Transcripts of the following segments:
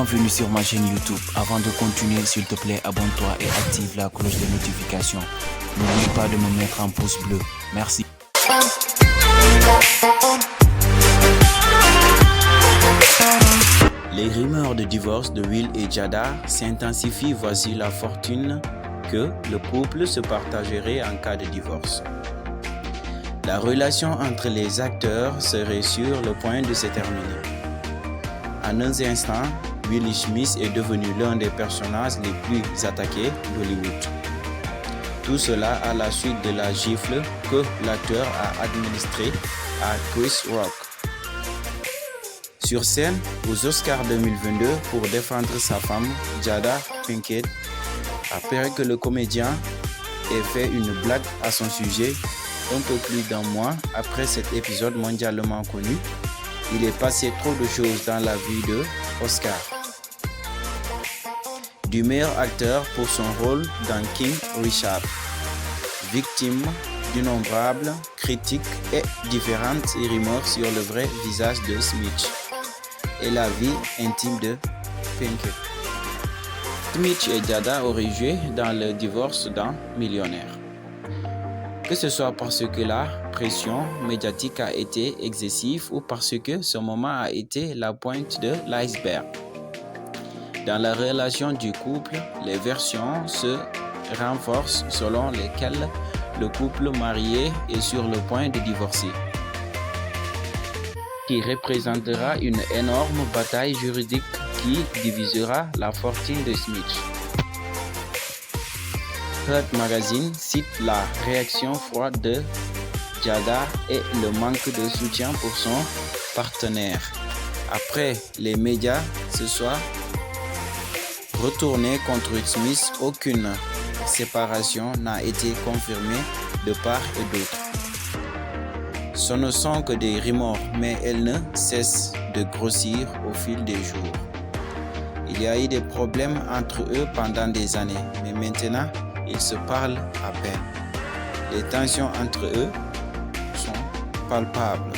Bienvenue sur ma chaîne YouTube. Avant de continuer, s'il te plaît, abonne-toi et active la cloche de notification. N'oublie pas de me mettre un pouce bleu. Merci. Les rumeurs de divorce de Will et Jada s'intensifient. Voici la fortune que le couple se partagerait en cas de divorce. La relation entre les acteurs serait sur le point de se terminer. En un instant, Will Smith est devenu l'un des personnages les plus attaqués d'Hollywood. Tout cela à la suite de la gifle que l'acteur a administrée à Chris Rock sur scène aux Oscars 2022 pour défendre sa femme, Jada Pinkett. Après que le comédien ait fait une blague à son sujet, un peu plus d'un mois après cet épisode mondialement connu, il est passé trop de choses dans la vie de Oscar. Du meilleur acteur pour son rôle dans King Richard, victime d'innombrables critiques et différentes rumeurs sur le vrai visage de Smith et la vie intime de Pinkett. Smith et Jada auraient joué dans le divorce d'un millionnaire. Que ce soit parce que la pression médiatique a été excessive ou parce que ce moment a été la pointe de l'iceberg. Dans la relation du couple, les versions se renforcent selon lesquelles le couple marié est sur le point de divorcer, qui représentera une énorme bataille juridique qui divisera la fortune de Smith. Heart Magazine cite la réaction froide de Jada et le manque de soutien pour son partenaire. Après les médias se soient retournés contre Smith, aucune séparation n'a été confirmée de part et d'autre. Ce ne sont que des rumeurs, mais elles ne cessent de grossir au fil des jours. Il y a eu des problèmes entre eux pendant des années, mais maintenant, ils se parlent à peine. Les tensions entre eux sont palpables.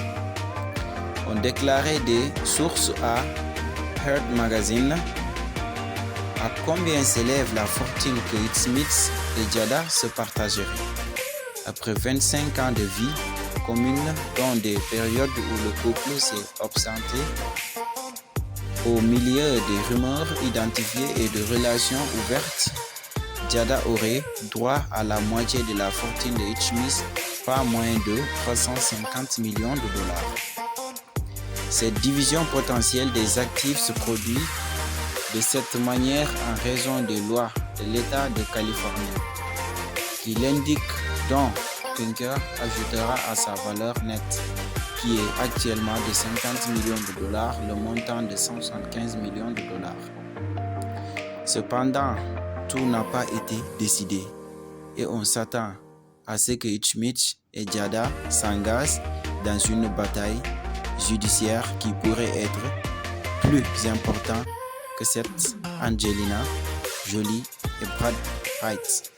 On déclarait des sources à Heart Magazine. À combien s'élève la fortune que Smith et Jada se partageraient? Après 25 ans de vie commune, dans des périodes où le couple s'est absenté, au milieu des rumeurs identifiées et de relations ouvertes, Jada aurait droit à la moitié de la fortune de Smith, pas moins de 350 millions de dollars. Cette division potentielle des actifs se produit de cette manière en raison des lois de l'État de Californie, qui l'indique dont Pinkett ajoutera à sa valeur nette, qui est actuellement de 50 millions de dollars, le montant de 175 millions de dollars. Cependant, tout n'a pas été décidé et on s'attend à ce que Smith et Jada s'engagent dans une bataille judiciaire qui pourrait être plus importante que cette Angelina Jolie et Brad Pitt.